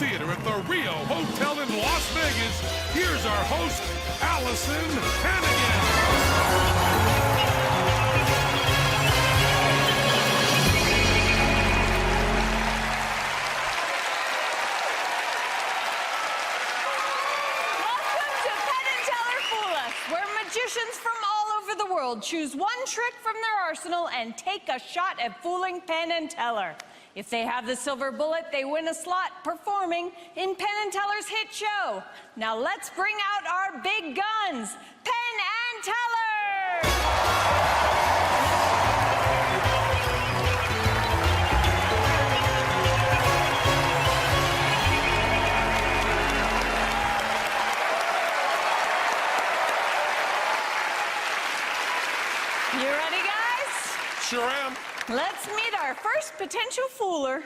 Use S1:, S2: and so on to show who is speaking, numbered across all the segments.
S1: Theater at the Rio Hotel in Las Vegas, here's our host, Allison Hannigan.
S2: Magicians from all over the world choose one trick from their arsenal and take a shot at fooling Penn and Teller. If they have the silver bullet, they win a slot performing in Penn and Teller's hit show. Now let's bring out our big guns, Penn and Teller! You ready, guys?
S1: Sure am.
S2: Let's meet our first potential fooler.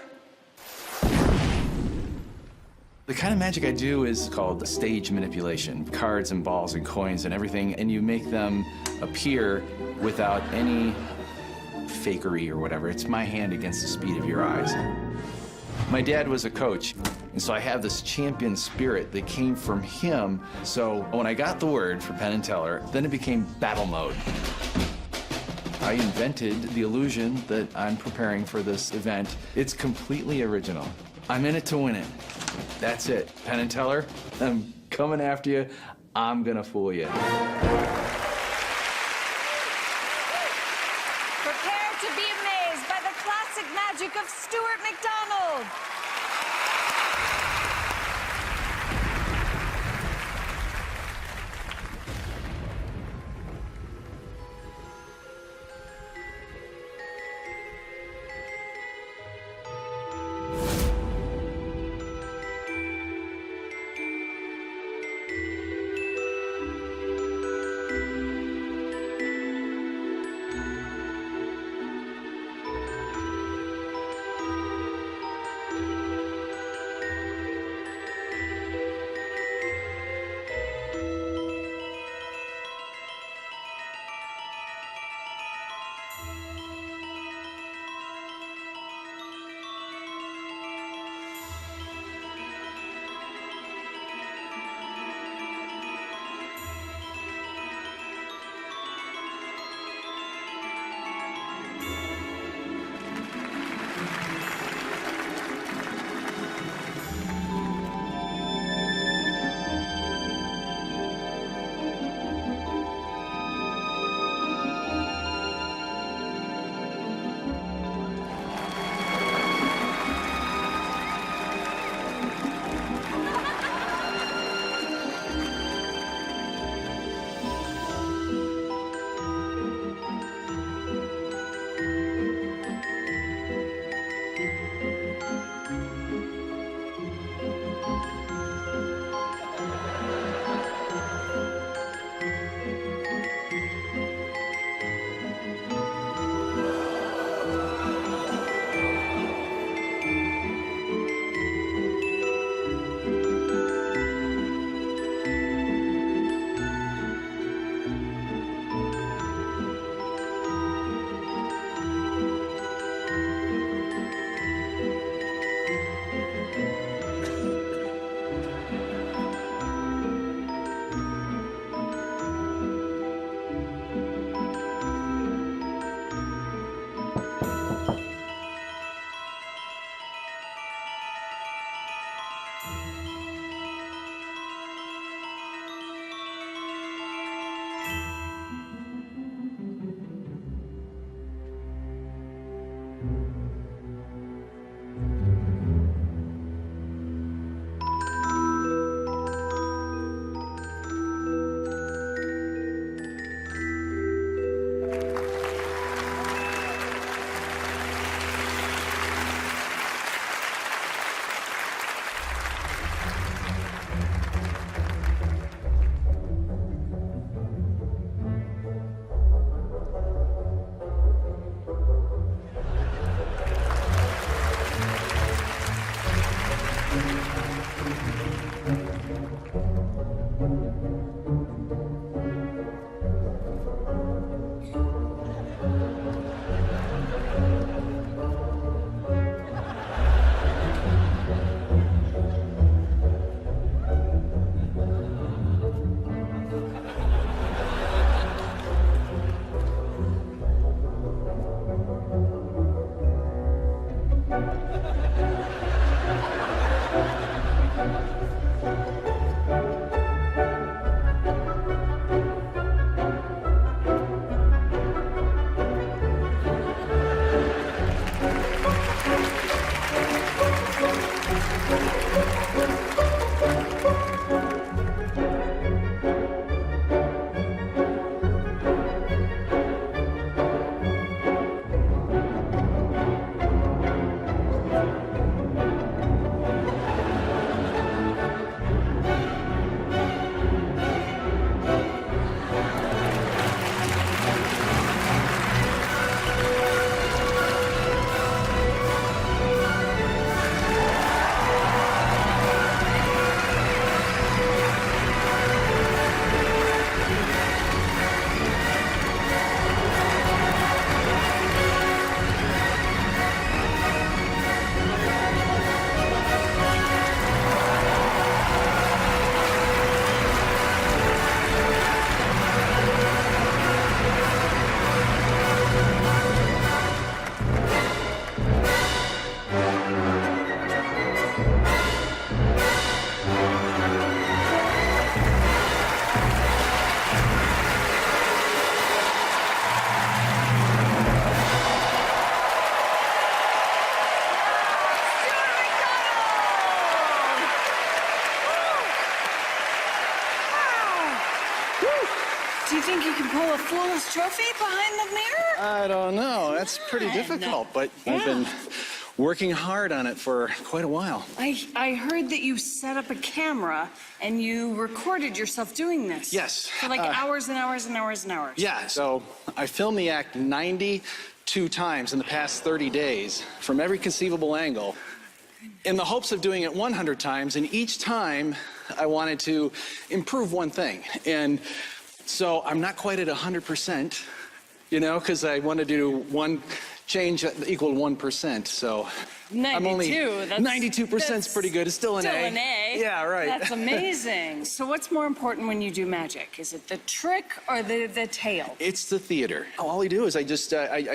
S3: The kind of magic I do is called stage manipulation. Cards and balls and coins and everything, and you make them appear without any fakery or whatever. It's my hand against the speed of your eyes. My dad was a coach, and so I have this champion spirit that came from him. So when I got the word for Penn and Teller, then it became battle mode. I invented the illusion that I'm preparing for this event. It's completely original. I'm in it to win it. That's it. Penn and Teller, I'm coming after you. I'm gonna fool you.
S2: Prepare to be amazed by the classic magic of Stuart Macdonald. fool's trophy behind the mirror?
S4: I don't know. That's pretty difficult, but I've been working hard on it for quite a while.
S2: I heard that you set up a camera and you recorded yourself doing this.
S4: Yes.
S2: For like hours and hours and hours and hours.
S4: Yeah, so I filmed the act 92 times in the past 30 days from every conceivable angle in the hopes of doing it 100 times, and each time I wanted to improve one thing. And so I'm not quite at 100%, you know, because I want to do one change equal 1%. So
S2: 92,
S4: I'm only 92% is pretty good. It's still an A.
S2: Still an A.
S4: Yeah, right.
S2: That's amazing. So what's more important when you do magic? Is it the trick or the tale?
S4: It's the theater. All I do is I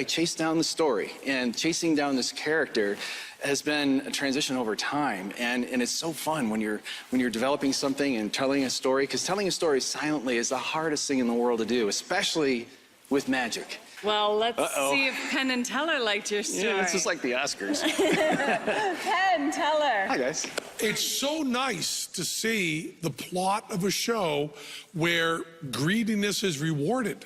S4: chase down the story, and chasing down this character has been a transition over time, and it's so fun when you're developing something and telling a story, because telling a story silently is the hardest thing in the world to do, especially with magic.
S2: Well, let's see if Penn and Teller liked your story.
S4: Yeah, it's just like the Oscars.
S2: Penn Teller.
S4: Hi, guys.
S1: It's so nice to see the plot of a show where greediness is rewarded.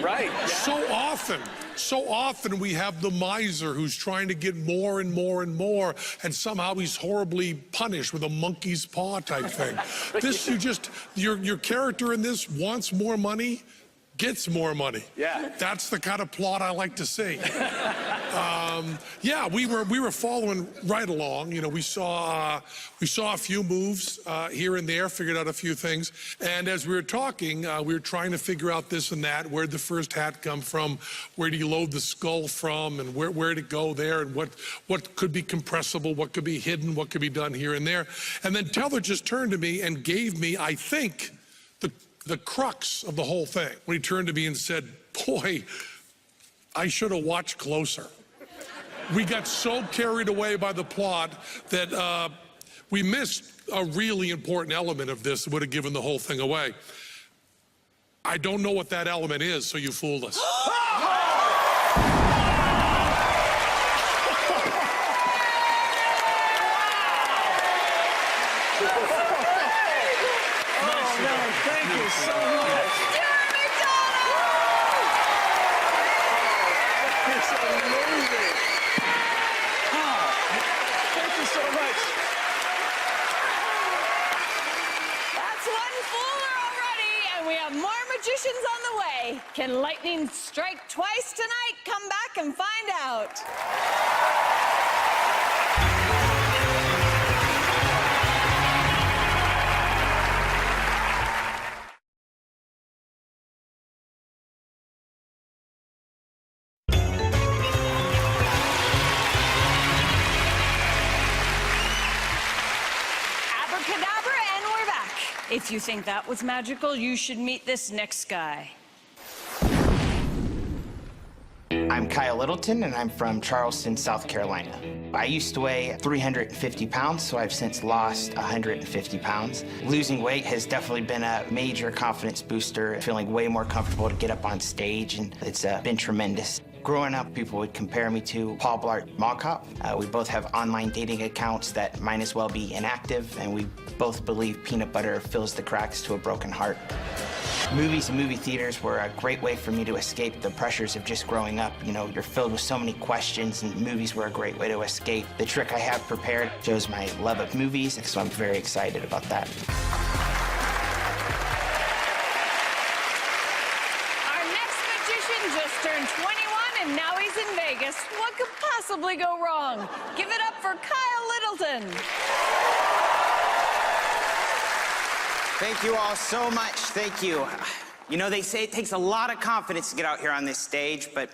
S4: Right.
S1: So often we have the miser who's trying to get more and more and more, and somehow he's horribly punished with a monkey's paw type thing. This, your character in this wants more money, gets more money.
S4: Yeah.
S1: That's the kind of plot I like to see. Yeah, we were following right along. You know, we saw a few moves here and there, figured out a few things. And as we were talking, we were trying to figure out this and that. Where'd the first hat come from? Where do you load the skull from? And where'd it go there? And what could be compressible? What could be hidden? What could be done here and there? And then Teller just turned to me and gave me, I think, the crux of the whole thing. When he turned to me and said, boy, I should have watched closer. We got so carried away by the plot that we missed a really important element of this that would have given the whole thing away. I don't know what that element is, so you fooled us.
S4: Thank you so much.
S2: Stuart Macdonald!
S4: It's amazing. Oh, thank you so much.
S2: That's one fooler already, and we have more magicians on the way. Can lightning strike twice tonight? Come back and find out. If you think that was magical, you should meet this next guy.
S5: I'm Kyle Littleton, and I'm from Charleston, South Carolina. I used to weigh 350 pounds, so I've since lost 150 pounds. Losing weight has definitely been a major confidence booster, feeling way more comfortable to get up on stage, and it's been tremendous. Growing up, people would compare me to Paul Blart Mall Cop. We both have online dating accounts that might as well be inactive, and we both believe peanut butter fills the cracks to a broken heart. Movies and movie theaters were a great way for me to escape the pressures of just growing up. You know, you're filled with so many questions, and movies were a great way to escape. The trick I have prepared shows my love of movies, so I'm very excited about that.
S2: Our next magician just turned 21, and now he's in Vegas. What could possibly go wrong? Give it up for Kyle Littleton.
S5: Thank you all so much. Thank you. You know, they say it takes a lot of confidence to get out here on this stage, but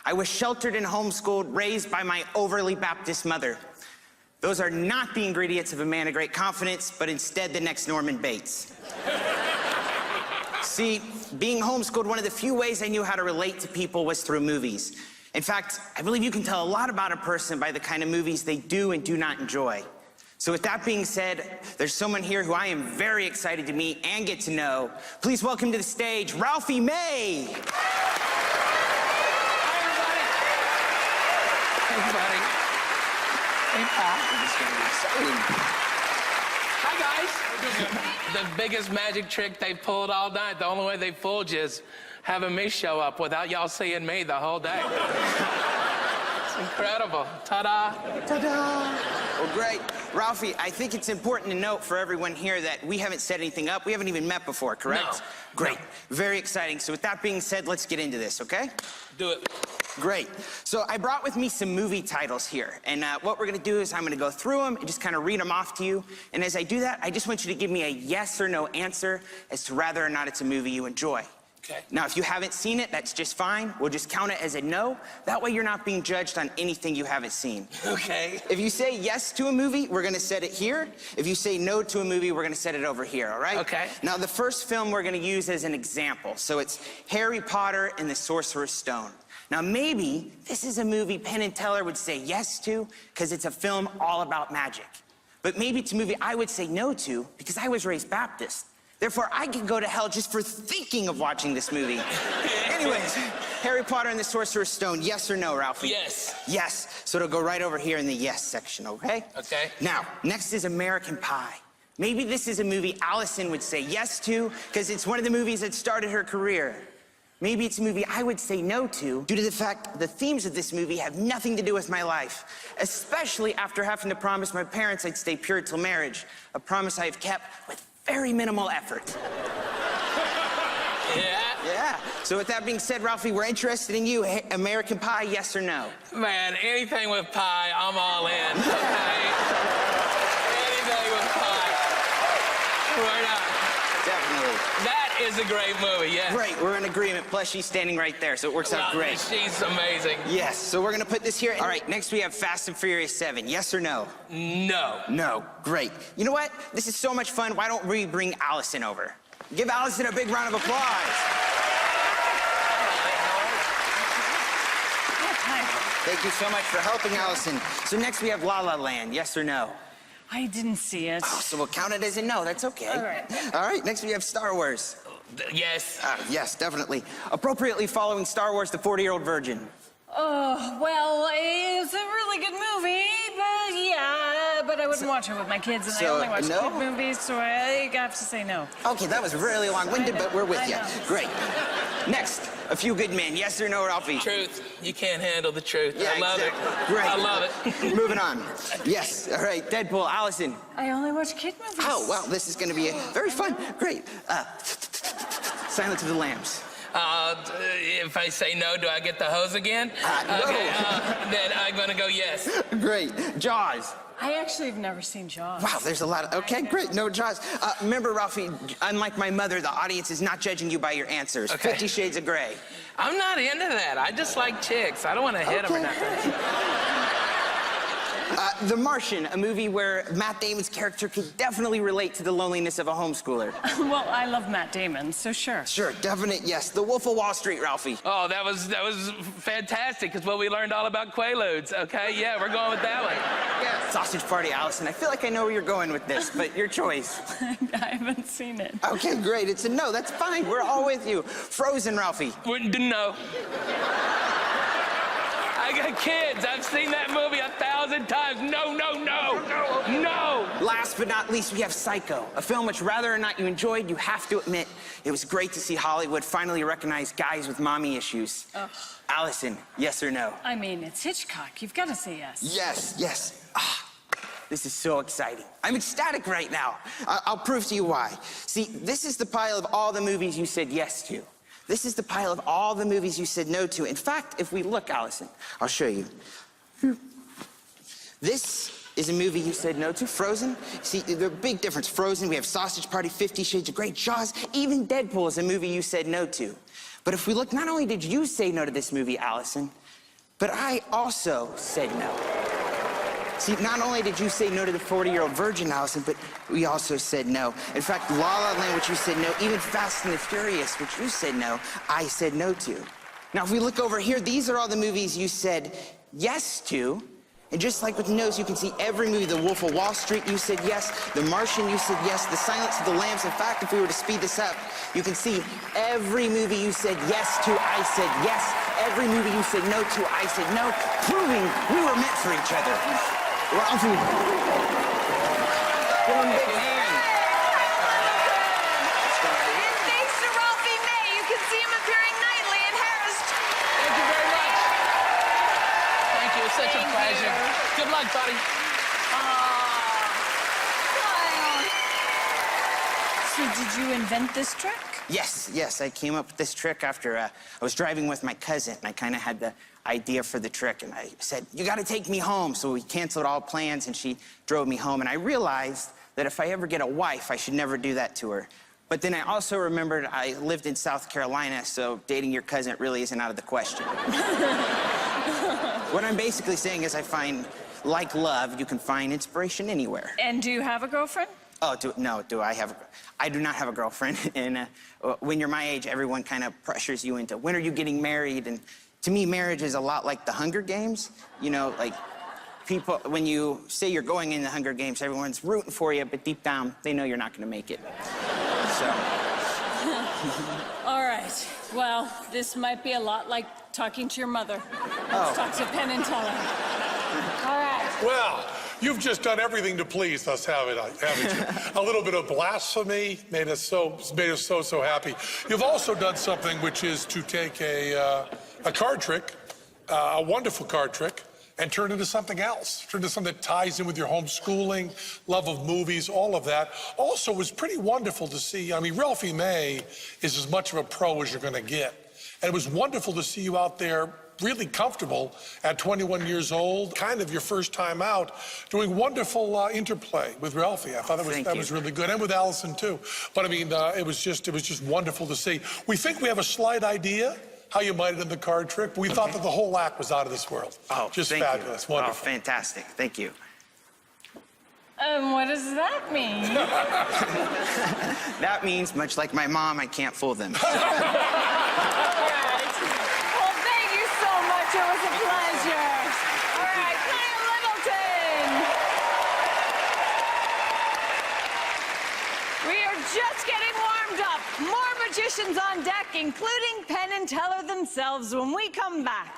S5: I was sheltered and homeschooled, raised by my overly Baptist mother. Those are not the ingredients of a man of great confidence, but instead the next Norman Bates. See, being homeschooled, one of the few ways I knew how to relate to people was through movies. In fact, I believe you can tell a lot about a person by the kind of movies they do and do not enjoy. So with that being said, there's someone here who I am very excited to meet and get to know. Please welcome to the stage, Ralphie May.
S6: Hi, everybody. Hey, Paul. Hi, guys. The biggest magic trick they pulled all night. The only way they fooled you is
S7: having me show up without y'all seeing me the whole day. It's incredible. Ta-da.
S5: Ta-da! Well, great. Ralphie, I think it's important to note for everyone here that we haven't set anything up. We haven't even met before, correct?
S7: No.
S5: Great. Very exciting. So with that being said, let's get into this, okay?
S7: Do it.
S5: Great. So I brought with me some movie titles here. And what we're going to do is I'm going to go through them and just kind of read them off to you. And as I do that, I just want you to give me a yes or no answer as to whether or not it's a movie you enjoy.
S7: Okay.
S5: Now, if you haven't seen it, that's just fine. We'll just count it as a no. That way you're not being judged on anything you haven't seen.
S7: Okay.
S5: If you say yes to a movie, we're going to set it here. If you say no to a movie, we're going to set it over here, all right?
S7: Okay.
S5: Now, the first film we're going to use as an example. So it's Harry Potter and the Sorcerer's Stone. Now, maybe this is a movie Penn and Teller would say yes to because it's a film all about magic. But maybe it's a movie I would say no to because I was raised Baptist. Therefore, I could go to hell just for thinking of watching this movie. Anyways, Harry Potter and the Sorcerer's Stone, yes or no, Ralphie?
S7: Yes.
S5: Yes. So it'll go right over here in the yes section, okay?
S7: Okay.
S5: Now, next is American Pie. Maybe this is a movie Allison would say yes to because it's one of the movies that started her career. Maybe it's a movie I would say no to due to the fact the themes of this movie have nothing to do with my life, especially after having to promise my parents I'd stay pure till marriage, a promise I have kept with very minimal effort.
S7: Yeah?
S5: Yeah. So with that being said, Ralphie, we're interested in you. American Pie, yes or no?
S7: Man, anything with pie, I'm all in. Okay? Anything with pie. Why not?
S5: Definitely.
S7: That is a great movie, yes.
S5: Great, we're in agreement. Plus, she's standing right there, so it works out great.
S7: She's amazing.
S5: Yes, so we're gonna put this here. All right, next we have Fast and Furious 7. Yes or no?
S7: No.
S5: No. Great. You know what? This is so much fun. Why don't we bring Allison over? Give Allison a big round of applause. Thank you so much for helping, Allison. So next we have La La Land. Yes or no?
S2: I didn't see it.
S5: Oh, so we'll count it as a no. That's okay.
S2: All right.
S5: All right, next we have Star Wars.
S7: Yes.
S5: Yes, definitely. Appropriately following Star Wars, The 40-Year-Old Virgin.
S2: Oh, well, it's a really good movie, but I wouldn't watch it with my kids, and I
S5: So,
S2: only watch
S5: no?
S2: kid movies, so I have to say no.
S5: Okay, that was really long-winded, but we're with
S2: I
S5: you.
S2: know.
S5: Great. Next, A Few Good Men. Yes or no, Ralphie?
S7: Truth. You can't handle the truth.
S5: Yeah,
S7: I love
S5: exactly.
S7: it.
S5: Great.
S7: I love it.
S5: Moving on. Yes. All right, Deadpool. Allison.
S2: I only watch kid movies.
S5: Oh, well, this is going to be very fun. Great. Silence of the Lambs.
S7: If I say no, do I get the hose again?
S5: No.
S7: Okay, then I'm gonna go yes.
S5: Great. Jaws.
S2: I actually have never seen Jaws.
S5: Wow, there's a lot of... Okay, great. No Jaws. Remember, Ralphie, unlike my mother, the audience is not judging you by your answers.
S7: Okay.
S5: 50 Shades of Grey.
S7: I'm not into that. I just like chicks. I don't want to hit them or nothing.
S5: The Martian, a movie where Matt Damon's character could definitely relate to the loneliness of a homeschooler.
S2: Well, I love Matt Damon, so sure.
S5: Sure, definite yes. The Wolf of Wall Street, Ralphie.
S7: Oh, that was fantastic, because what we learned all about Quaaludes. Okay, yeah, we're going with that one.
S5: Yeah. Sausage Party, Allison. I feel like I know where you're going with this, but your choice.
S2: I haven't seen it.
S5: Okay, great. It's a no. That's fine. We're all with you. Frozen, Ralphie.
S7: No. I got kids. I've seen that movie 1,000 times. No, no, no, no, no.
S5: Last but not least, we have Psycho, a film which, whether or not you enjoyed, you have to admit, it was great to see Hollywood finally recognize guys with mommy issues.
S2: Ugh.
S5: Allison, yes or no?
S2: I mean, it's Hitchcock. You've got to say yes.
S5: Yes, yes. This is so exciting. I'm ecstatic right now. I'll prove to you why. See, this is the pile of all the movies you said yes to. This is the pile of all the movies you said no to. In fact, if we look, Allison, I'll show you. This is a movie you said no to, Frozen. See, there's a big difference. Frozen, we have Sausage Party, 50 Shades of Grey, Jaws, even Deadpool is a movie you said no to. But if we look, not only did you say no to this movie, Allison, but I also said no. See, not only did you say no to the 40-Year-Old Virgin, Allison, but we also said no. In fact, La La Land, which you said no, even Fast and the Furious, which you said no, I said no to. Now, if we look over here, these are all the movies you said yes to. And just like with no's, you can see every movie. The Wolf of Wall Street, you said yes. The Martian, you said yes. The Silence of the Lambs. In fact, if we were to speed this up, you can see every movie you said yes to, I said yes. Every movie you said no to, I said no, proving we were meant for each other. Ralphie. Give him a big hand.
S2: And thanks to Ralphie May, you can see him appearing
S7: was such a pleasure. Good luck, buddy.
S2: So did you invent this trick?
S5: Yes, I came up with this trick after I was driving with my cousin, and I kind of had the idea for the trick, and I said, you gotta take me home. So we canceled all plans, and she drove me home, and I realized that if I ever get a wife, I should never do that to her. But then I also remembered I lived in South Carolina, so dating your cousin really isn't out of the question. What I'm basically saying is I find, like love, you can find inspiration anywhere.
S2: And do you have a girlfriend?
S5: Oh, I do not have a girlfriend. And when you're my age, everyone kind of pressures you into, when are you getting married? And to me, marriage is a lot like the Hunger Games. You know, like people, when you say you're going in the Hunger Games, everyone's rooting for you, but deep down, they know you're not gonna make it. So.
S2: All right, well, this might be a lot like talking to your mother. Let's talk to Penn and Teller. All right.
S1: Well, you've just done everything to please us, haven't you? A little bit of blasphemy made us so happy. You've also done something which is to take a card trick, a wonderful card trick, and turn it into something else. Turn it into something that ties in with your homeschooling, love of movies, all of that. Also, it was pretty wonderful to see. I mean, Ralphie May is as much of a pro as you're going to get. And it was wonderful to see you out there really comfortable at 21 years old, kind of your first time out, doing wonderful interplay with Ralphie. I thought that was really good, and with Allison too. But I mean, it was just wonderful to see. We think we have a slight idea how you might have done the card trick, but we thought that the whole act was out of this world.
S5: Oh,
S1: just
S5: thank
S1: fabulous,
S5: you.
S1: wonderful.
S5: Oh, fantastic, thank you.
S2: What does that mean?
S5: That means, much like my mom, I can't fool them.
S2: It was a pleasure. All right, Littleton. We are just getting warmed up. More magicians on deck, including Penn and Teller themselves, when we come back.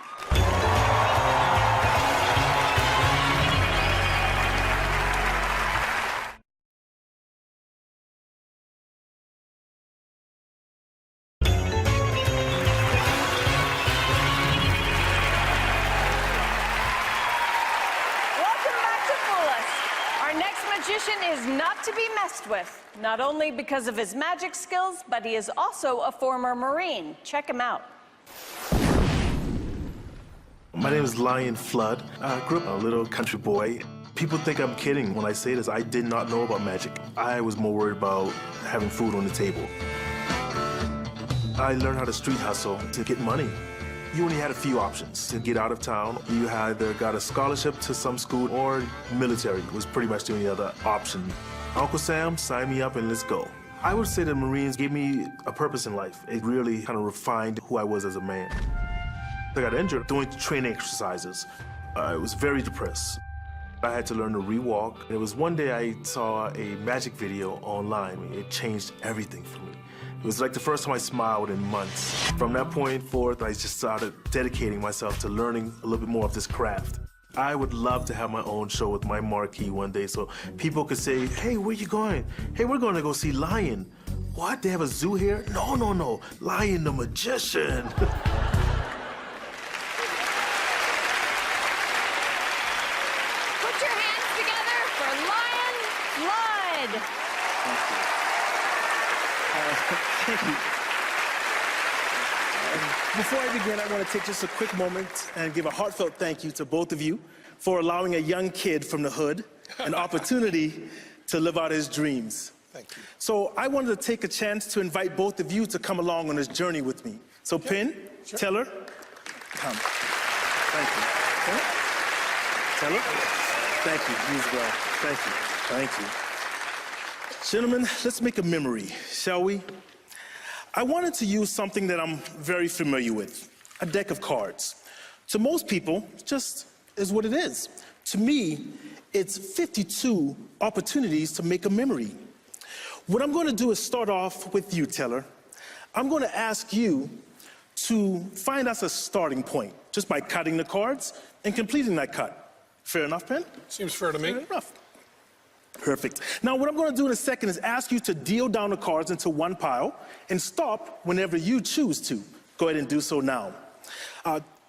S2: Is not to be messed with, not only because of his magic skills, but he is also a former Marine. Check him out.
S8: My name is Fludd. I grew up a little country boy. People think I'm kidding when I say this. I did not know about magic. I was more worried about having food on the table. I learned how to street hustle to get money. You only had a few options to get out of town. You either got a scholarship to some school or military was pretty much the only other option. Uncle Sam signed me up and let's go. I would say the Marines gave me a purpose in life. It really kind of refined who I was as a man. I got injured doing training exercises. I was very depressed. I had to learn to re-walk. It was one day I saw a magic video online. It changed everything for me. It was like the first time I smiled in months. From that point forth, I just started dedicating myself to learning a little bit more of this craft. I would love to have my own show with my marquee one day so people could say, hey, where you going? Hey, we're going to go see Lion. What, they have a zoo here? No, no, no, Lion the magician.
S2: Put your hands together for Lion Fludd.
S9: Thank you. Before I begin, I want to take just a quick moment and give a heartfelt thank you to both of you for allowing a young kid from the hood an opportunity to live out his dreams.
S1: Thank you.
S9: So I wanted to take a chance to invite both of you to come along on this journey with me. So Penn, Teller, come. Thank you. Teller, thank you. You as well. Thank you. Thank you. Gentlemen, let's make a memory, shall we? I wanted to use something that I'm very familiar with, a deck of cards. To most people, it just is what it is. To me, it's 52 opportunities to make a memory. What I'm going to do is start off with you, Teller. I'm going to ask you to find us a starting point, just by cutting the cards and completing that cut. Fair enough, Penn?
S1: Seems fair to me.
S9: Fair enough. Perfect. Now, what I'm going to do in a second is ask you to deal down the cards into one pile and stop whenever you choose to. Go ahead and do so now.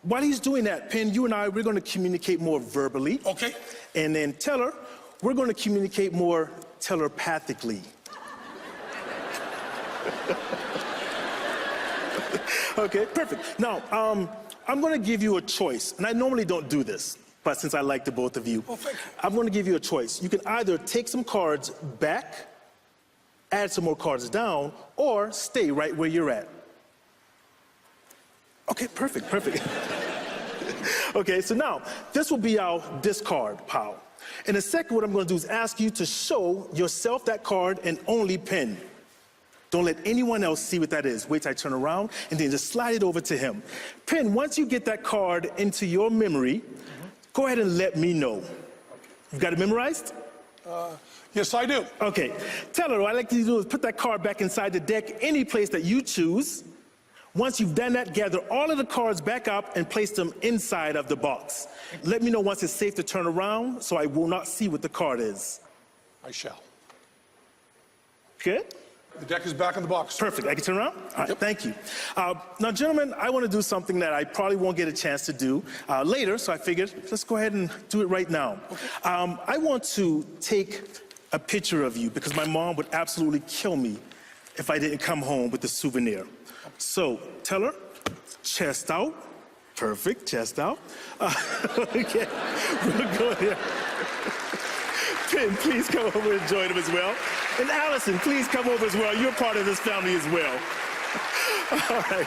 S9: While he's doing that, Penn, you and I, we're going to communicate more verbally.
S1: Okay.
S9: And then Teller, we're going to communicate more telepathically. Okay, perfect. Now, I'm going to give you a choice, and I normally don't do this, but since I like the both of you, I'm going to give you a choice. You can either take some cards back, add some more cards down, or stay right where you're at. Okay, perfect. Okay, so now, this will be our discard pile. In a second, what I'm going to do is ask you to show yourself that card and only Penn. Don't let anyone else see what that is. Wait till I turn around, and then just slide it over to him. Penn, once you get that card into your memory, go ahead and let me know. You've got it memorized?
S1: Yes, I do.
S9: Okay. Teller, what I'd like you to do is put that card back inside the deck, any place that you choose. Once you've done that, gather all of the cards back up and place them inside of the box. Let me know once it's safe to turn around, so I will not see what the card is.
S1: I shall.
S9: Good?
S1: The deck is back in the box.
S9: Perfect. I can turn around? All right, thank you. Now, gentlemen, I want to do something that I probably won't get a chance to do later, so I figured let's go ahead and do it right now. I want to take a picture of you because my mom would absolutely kill me if I didn't come home with a souvenir. So, Teller, chest out. Perfect, chest out. Okay, we'll go here. Penn, please come over and join him as well. And Allison, please come over as well. You're part of this family as well. All right.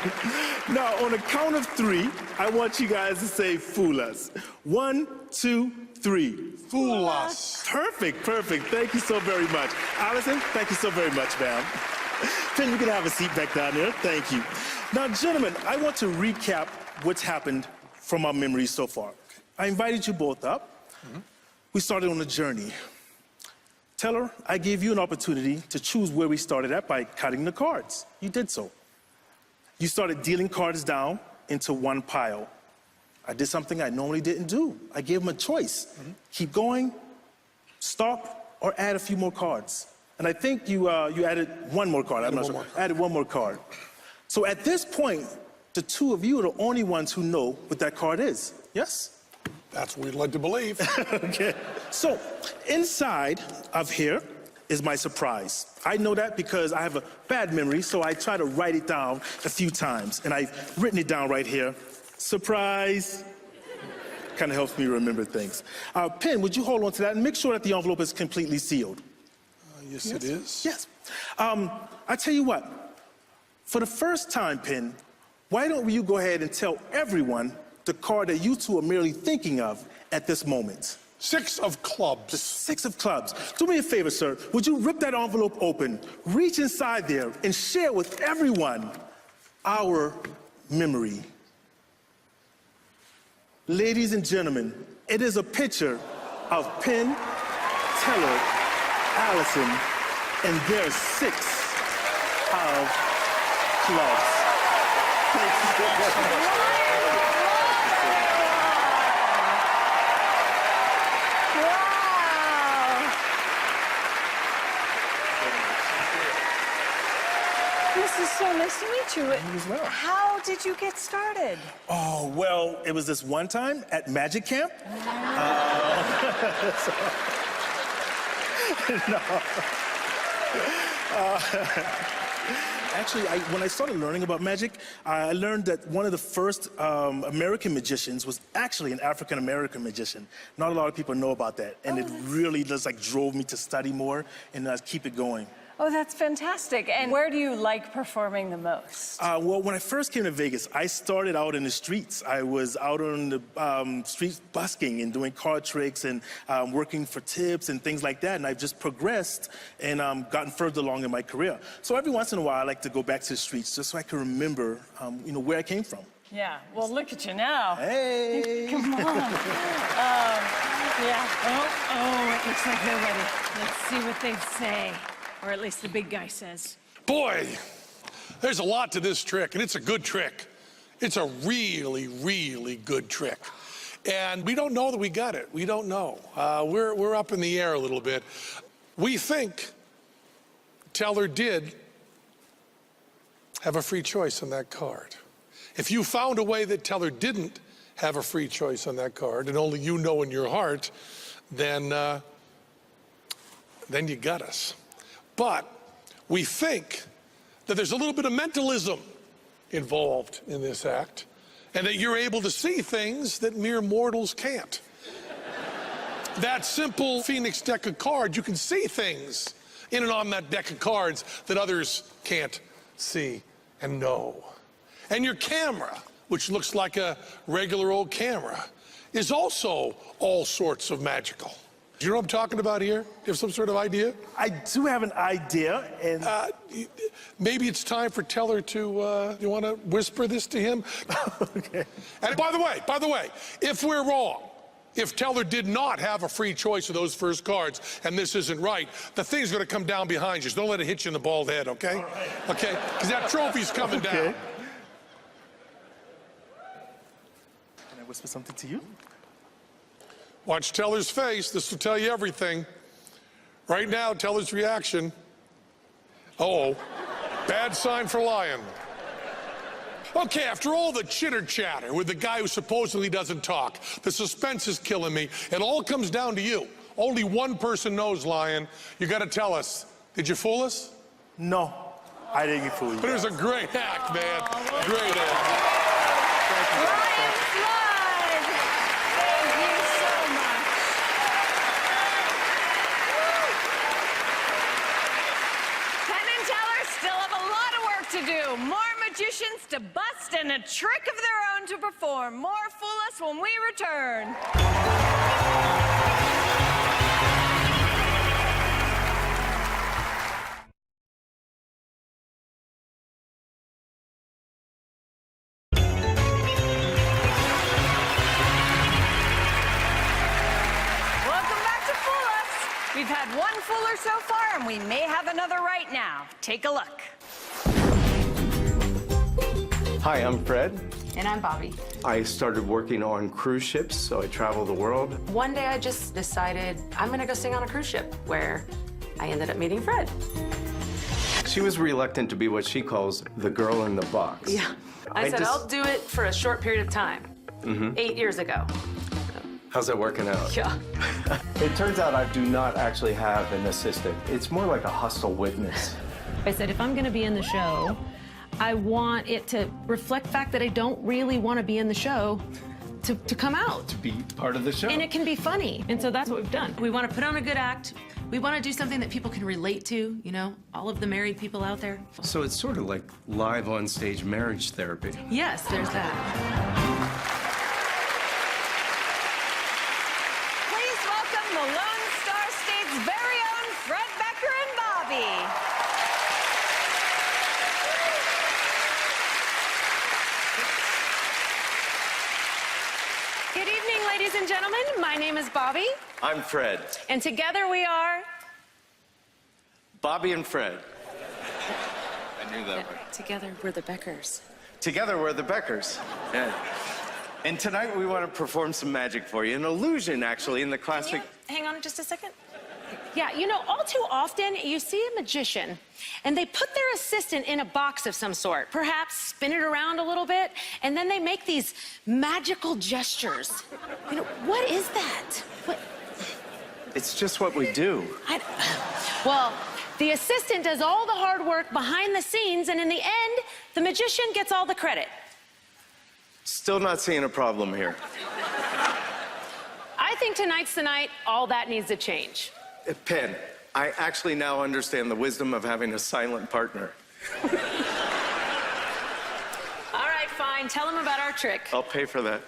S9: Now, on the count of 3, I want you guys to say fool us. 1, 2, 3.
S1: Fool us.
S9: Perfect. Thank you so very much. Allison, thank you so very much, ma'am. Penn, you can have a seat back down there. Thank you. Now, gentlemen, I want to recap what's happened from our memories so far. I invited you both up. We started on a journey. Teller, I gave you an opportunity to choose where we started at by cutting the cards. You did so. You started dealing cards down into one pile. I did something I normally didn't do. I gave them a choice. Keep going, stop, or add a few more cards. And I think you added one more card. I'm not sure. Added one more card. So at this point, the two of you are the only ones who know what that card is. Yes?
S1: That's what we'd like to believe.
S9: Okay. So inside of here is my surprise. I know that because I have a bad memory, so I try to write it down a few times. And I've written it down right here. Surprise. Kind of helps me remember things. Penn, would you hold on to that and make sure that the envelope is completely sealed?
S1: Yes, it is.
S9: Yes. I tell you what. For the first time, Penn, why don't you go ahead and tell everyone the card that you two are merely thinking of at this moment?
S1: 6 of clubs.
S9: The 6 of clubs. Do me a favor, sir. Would you rip that envelope open, reach inside there, and share with everyone our memory? Ladies and gentlemen, it is a picture of Penn, Teller, Allison, and their 6 of clubs. Thank you.
S2: This is so nice to meet you.
S9: You as well.
S2: How did you get started?
S9: Oh, well, it was this one time at Magic Camp. Actually, when I started learning about magic, I learned that one of the first American magicians was actually an African-American magician. Not a lot of people know about that, and it really just drove me to study more and keep it going.
S2: Oh, that's fantastic. And where do you like performing the most?
S9: Well, when I first came to Vegas, I started out in the streets. I was out on the streets busking and doing card tricks and working for tips and things like that. And I've just progressed and gotten further along in my career. So every once in a while, I like to go back to the streets just so I can remember, where I came from.
S2: Yeah, well, look at you now.
S9: Hey!
S2: Come on. Yeah. Oh, it looks like they're ready. Let's see what they say. Or at least the big guy says.
S1: Boy, there's a lot to this trick, and it's a good trick. It's a really, really good trick. And we don't know that we got it. We don't know. We're up in the air a little bit. We think Teller did have a free choice on that card. If you found a way that Teller didn't, have a free choice on that card, and only you know in your heart, then you got us. But we think that there's a little bit of mentalism involved in this act, and that you're able to see things that mere mortals can't. That simple Phoenix deck of cards, you can see things in and on that deck of cards that others can't see and know. And your camera, which looks like a regular old camera, is also all sorts of magical. Do you know what I'm talking about here? Do you have some sort of idea?
S9: I do have an idea, and
S1: maybe it's time for Teller to, you want to whisper this to him?
S9: okay.
S1: And by the way, if we're wrong, if Teller did not have a free choice of those first cards, and this isn't right, the thing's going to come down behind you. So don't let it hit you in the bald head, okay?
S9: All right.
S1: Okay? Because that trophy's coming down.
S9: Can I whisper something to you?
S1: Watch Teller's face. This will tell you everything. Right now, Teller's reaction. Uh-oh. Bad sign for Lion. Okay, after all the chitter-chatter with the guy who supposedly doesn't talk, the suspense is killing me. It all comes down to you. Only one person knows, Lion. You got to tell us. Did you fool us?
S9: No, I didn't fool you.
S1: But it was a great act, man. Great act.
S2: Ryan Fludd, thank you so much. Penn and Teller still have a lot of work to do. More magicians to bust and a trick of their own to perform. More Fool Us when we return. We've had one fooler so far, and we may have another right now. Take a look.
S10: Hi, I'm Fred.
S11: And I'm Bobby.
S10: I started working on cruise ships, so I travel the world.
S11: One day I just decided I'm gonna go sing on a cruise ship, where I ended up meeting Fred.
S10: She was reluctant to be what she calls the girl in the box.
S11: Yeah. I said, I'll do it for a short period of time. 8 years ago.
S10: How's that working out?
S11: Yeah.
S10: It turns out I do not actually have an assistant. It's more like a hostile witness.
S12: I said, if I'm going to be in the show, I want it to reflect the fact that I don't really want to be in the show to come out.
S10: To be part of the show.
S12: And it can be funny. And so that's what we've done.
S11: We want to put on a good act. We want to do something that people can relate to, you know, all of the married people out there.
S10: So it's sort of like live on stage marriage therapy.
S11: Yes, there's that.
S2: The Lone Star State's very own Fred, Becker, and Bobby.
S12: Good evening, ladies and gentlemen. My name is Bobby.
S10: I'm Fred.
S12: And together we are...
S10: Bobby and Fred. I knew that one.
S11: Together, we're the Beckers.
S10: Together, we're the Beckers. Yeah. And tonight we want to perform some magic for you. An illusion, actually, in the classic...
S12: Hang on just a second. Yeah, you know, all too often you see a magician and they put their assistant in a box of some sort, perhaps spin it around a little bit, and then they make these magical gestures. You know, what is that? What?
S10: It's just what we do.
S12: Well, the assistant does all the hard work behind the scenes, and in the end, the magician gets all the credit.
S10: Still not seeing a problem here.
S12: I think tonight's the night all that needs to change.
S10: Penn, I actually now understand the wisdom of having a silent partner.
S12: All right, fine. Tell him about our trick.
S10: I'll pay for that.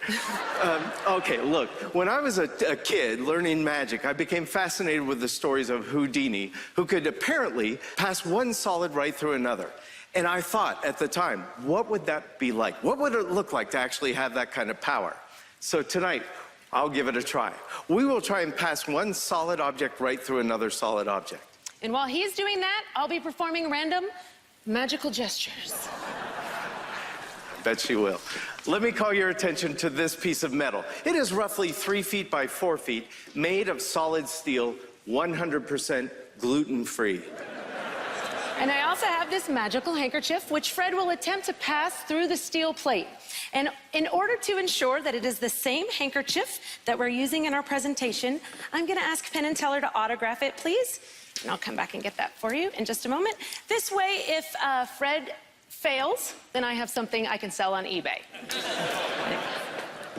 S10: Okay, look, when I was a kid learning magic, I became fascinated with the stories of Houdini, who could apparently pass one solid right through another. And I thought at the time, what would that be like? What would it look like to actually have that kind of power? So tonight, I'll give it a try. We will try and pass one solid object right through another solid object.
S12: And while he's doing that, I'll be performing random magical gestures.
S10: Bet she will. Let me call your attention to this piece of metal. It is roughly 3 feet by 4 feet, made of solid steel, 100% gluten-free.
S12: And I also have this magical handkerchief, which Fred will attempt to pass through the steel plate. And in order to ensure that it is the same handkerchief that we're using in our presentation, I'm going to ask Penn and Teller to autograph it, please. And I'll come back and get that for you in just a moment. This way, if Fred fails, then I have something I can sell on eBay.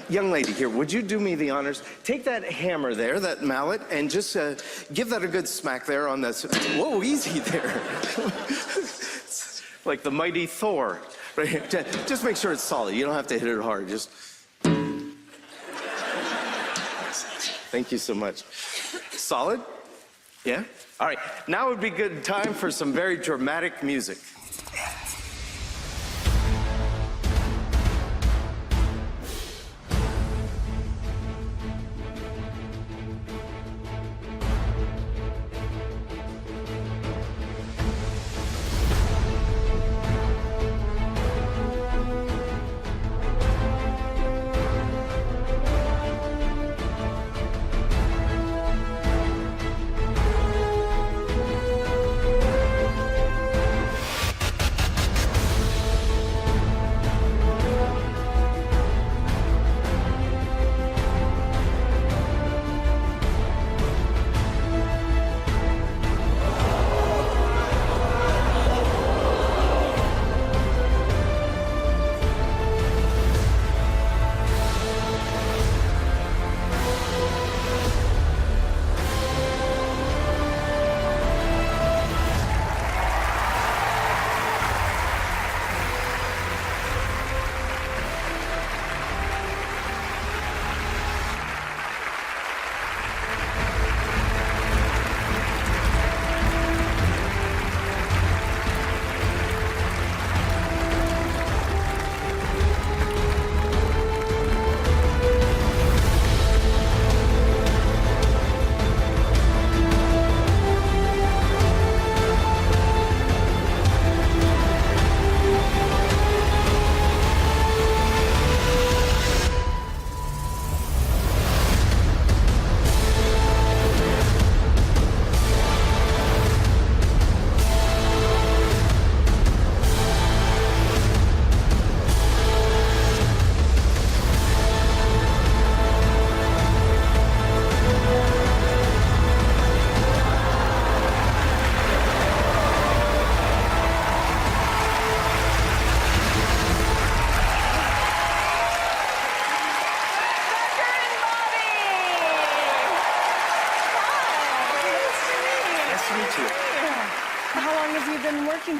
S10: Young lady here, would you do me the honors? Take that hammer there, that mallet, and just give that a good smack there on this. Whoa, easy there. Like the mighty Thor. Right here. Just make sure it's solid. You don't have to hit it hard. Just. Thank you so much. Solid? Yeah? All right. Now would be good time for some very dramatic music.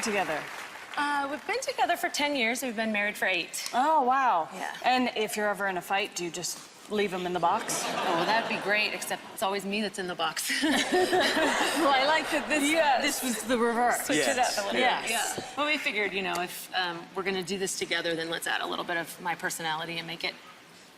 S2: Together?
S12: We've been together for 10 years. We've been married for 8.
S2: Oh, wow.
S12: Yeah.
S2: And if you're ever in a fight, do you just leave them in the box?
S11: Oh, well, that'd be great, except it's always me that's in the box.
S2: Well, I like that this was the reverse.
S12: Switch it up a little
S2: Yes.
S12: bit. Yeah.
S11: Well, we figured, you know, if we're going to do this together, then let's add a little bit of my personality and make it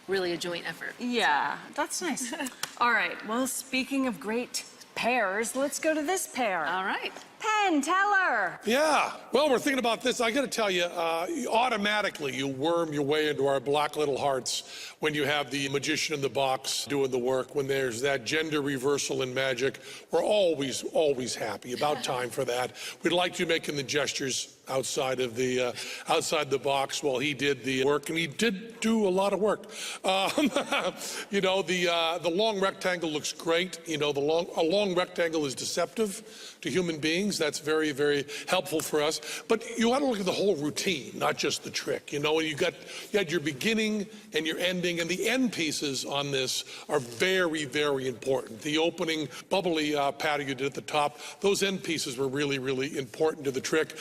S11: really a joint effort.
S2: Yeah, that's nice. All right, well, speaking of great pairs, let's go to this pair.
S11: All right.
S2: Penn Teller.
S1: Yeah. Well, we're thinking about this. I got to tell you, automatically you worm your way into our black little hearts when you have the magician in the box doing the work. When there's that gender reversal in magic, we're always, always happy. About time for that. We'd like you making the gestures outside the box while he did the work, and he did do a lot of work. You know, the long rectangle looks great. You know, a long rectangle is deceptive to human beings. That's very, very helpful for us. But you ought to look at the whole routine, not just the trick. You know, you had your beginning and your ending, and the end pieces on this are very, very important. The opening bubbly pattern you did at the top, those end pieces were really, really important to the trick.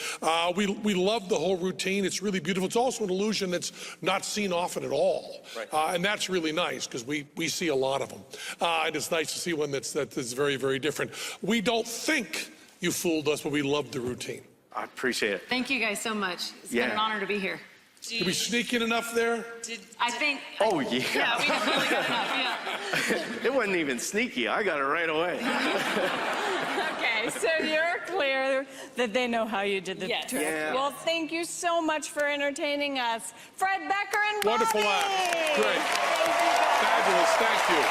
S1: We love the whole routine. It's really beautiful. It's also an illusion that's not seen often at all. Right. And that's really nice because we see a lot of them. And it's nice to see one that's very, very different. We don't think you fooled us, but we love the routine.
S10: I appreciate it.
S11: Thank you guys so much. It's been an honor to be here.
S1: Did we sneak in enough there?
S11: I think...
S10: Oh, yeah.
S11: Yeah, we definitely got enough, yeah.
S10: It wasn't even sneaky. I got it right away.
S2: Okay, so you're clear that they know how you did the trick.
S10: Yeah.
S2: Well, thank you so much for entertaining us. Fred, Becker, and Robbie.
S1: Wonderful act. Great. Fabulous. Thank you.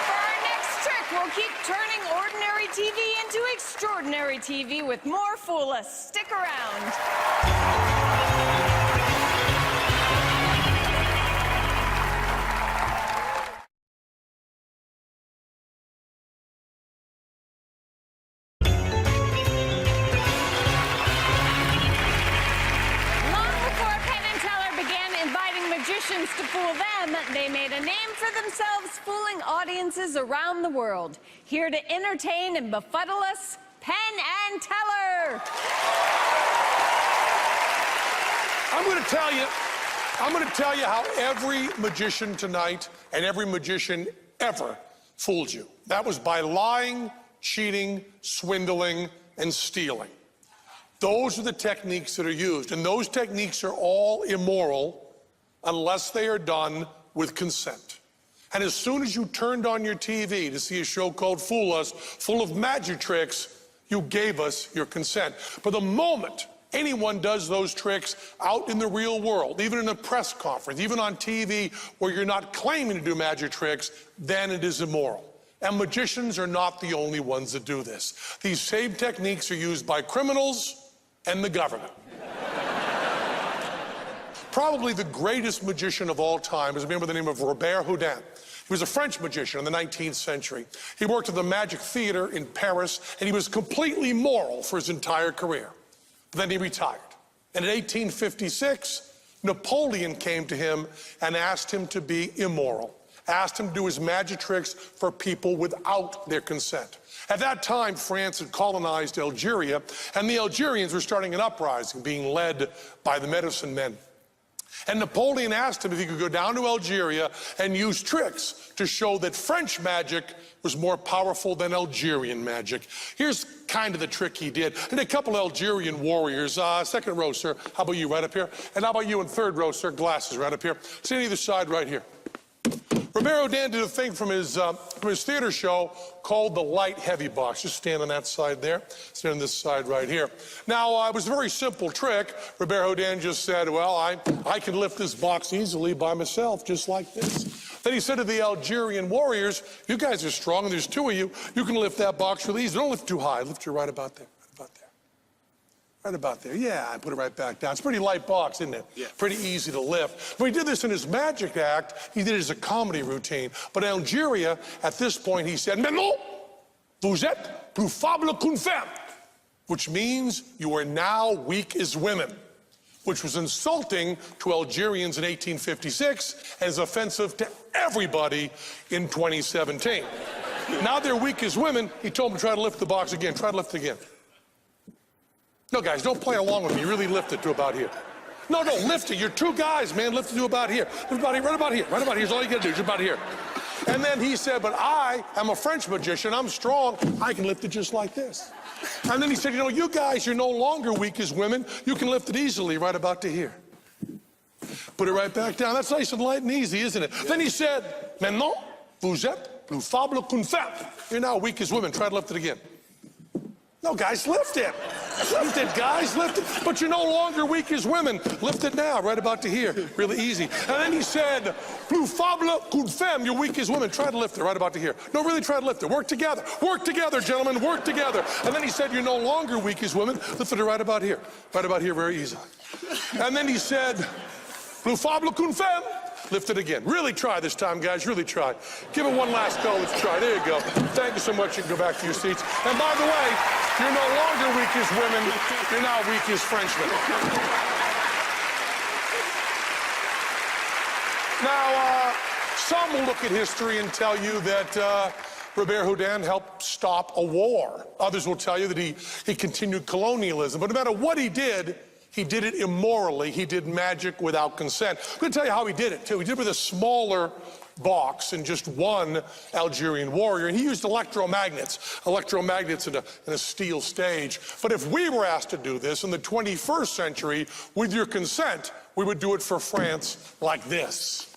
S2: For our next trick, we'll keep turning ordinary TV into extraordinary TV with more Fool Us. Stick around. To fool them, they made a name for themselves, fooling audiences around the world. Here to entertain and befuddle us, Penn and Teller.
S1: I'm going to tell you how every magician tonight and every magician ever fooled you. That was by lying, cheating, swindling, and stealing. Those are the techniques that are used, and those techniques are all immoral unless they are done with consent. And as soon as you turned on your TV to see a show called Fool Us, full of magic tricks, you gave us your consent. But the moment anyone does those tricks out in the real world, even in a press conference, even on TV where you're not claiming to do magic tricks, then it is immoral. And magicians are not the only ones that do this. These same techniques are used by criminals and the government. Probably the greatest magician of all time is a man by the name of Robert Houdin. He was a French magician in the 19th century. He worked at the Magic Theater in Paris, and he was completely moral for his entire career. But then he retired. And in 1856, Napoleon came to him and asked him to be immoral, asked him to do his magic tricks for people without their consent. At that time, France had colonized Algeria, and the Algerians were starting an uprising being led by the medicine men. And Napoleon asked him if he could go down to Algeria and use tricks to show that French magic was more powerful than Algerian magic. Here's kind of the trick he did. And a couple Algerian warriors, second row, sir. How about you right up here? And how about you in third row, sir? Glasses right up here. See on either side right here. Robert Houdin did a thing from his theater show called the light heavy box. Just stand on that side there. Stand on this side right here. Now, it was a very simple trick. Robert Houdin just said, well, I can lift this box easily by myself, just like this. Then he said to the Algerian warriors, you guys are strong, and there's two of you. You can lift that box really easy. Don't lift too high. Lift it right about there. Right about there. Yeah, I put it right back down. It's a pretty light box, isn't it? Yeah. Pretty easy to lift. But he did this in his magic act. He did it as a comedy routine. But in Algeria, at this point, he said, "Maintenant, vous êtes plus faible qu'une femme," which means you are now weak as women, which was insulting to Algerians in 1856 and is offensive to everybody in 2017. Now they're weak as women. He told them to try to lift the box again. Try to lift it again. No, guys, don't play along with me. You really lift it to about here. No, lift it. You're two guys, man. Lift it to about here. Lift about here, right about here. Right about here is all you got to do. Just about here. And then he said, but I am a French magician. I'm strong. I can lift it just like this. And then he said, you know, you guys, you're no longer weak as women. You can lift it easily right about to here. Put it right back down. That's nice and light and easy, isn't it? Then he said, maintenant, vous êtes plus faible qu'une femme. You're now weak as women. Try to lift it again. No, guys, lift it. Lift it, guys, lift it. But you're no longer weak as women. Lift it now, right about to here. Really easy. And then he said, plus faible qu'une femme. You're weak as women. Try to lift it right about to here. No, really try to lift it. Work together. Work together, gentlemen. Work together. And then he said, you're no longer weak as women. Lift it right about here. Right about here, very easy. And then he said, plus faible qu'une femme. Lift it again. Really try this time, guys. Really try. Give it one last go. Let's try. There you go. Thank you so much. You can go back to your seats. And by the way, you're no longer weak as women. You're now weak as Frenchmen. Now, some will look at history and tell you that Robert Houdin helped stop a war. Others will tell you that he continued colonialism. But no matter what he did it immorally. He did magic without consent. I'm going to tell you how he did it, too. He did it with a smaller box and just one Algerian warrior. And he used electromagnets in a steel stage. But if we were asked to do this in the 21st century, with your consent, we would do it for France like this.